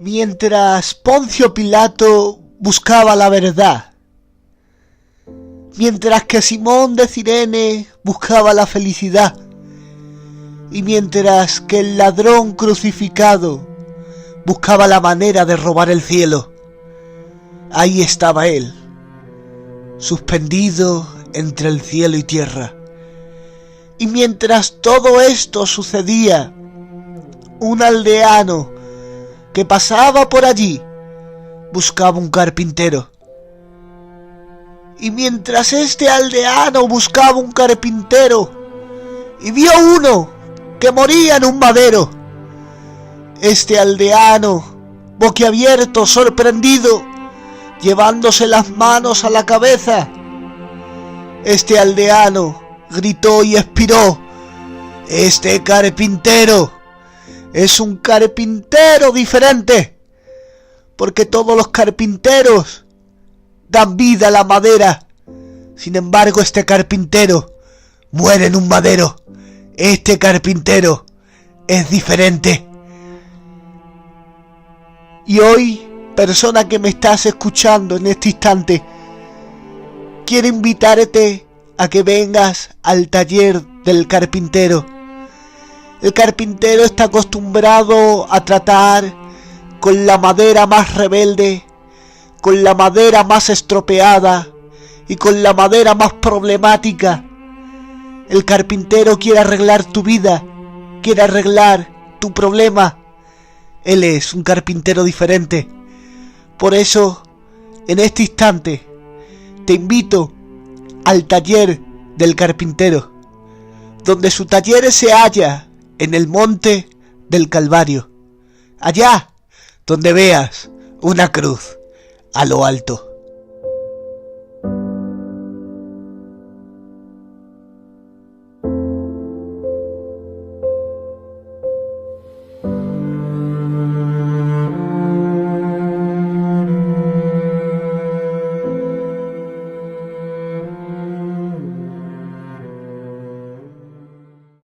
Mientras Poncio Pilato buscaba la verdad, mientras que Simón de Cirene buscaba la felicidad, y mientras que el ladrón crucificado buscaba la manera de robar el cielo, ahí estaba él, suspendido entre el cielo y tierra. Y mientras todo esto sucedía, un aldeano que pasaba por allí buscaba un carpintero. Y mientras este aldeano buscaba un carpintero y vio uno que moría en un madero, este aldeano, boquiabierto, sorprendido, llevándose las manos a la cabeza, este aldeano gritó y expiró: este carpintero es un carpintero diferente, porque todos los carpinteros dan vida a la madera. Sin embargo, este carpintero muere en un madero. Este carpintero es diferente. Y hoy, persona que me estás escuchando en este instante, quiero invitarte a que vengas al taller del carpintero. El carpintero está acostumbrado a tratar con la madera más rebelde, con la madera más estropeada y con la madera más problemática. El carpintero quiere arreglar tu vida, quiere arreglar tu problema. Él es un carpintero diferente. Por eso, en este instante, te invito al taller del carpintero, donde su taller se halla en el monte del Calvario, allá donde veas una cruz a lo alto.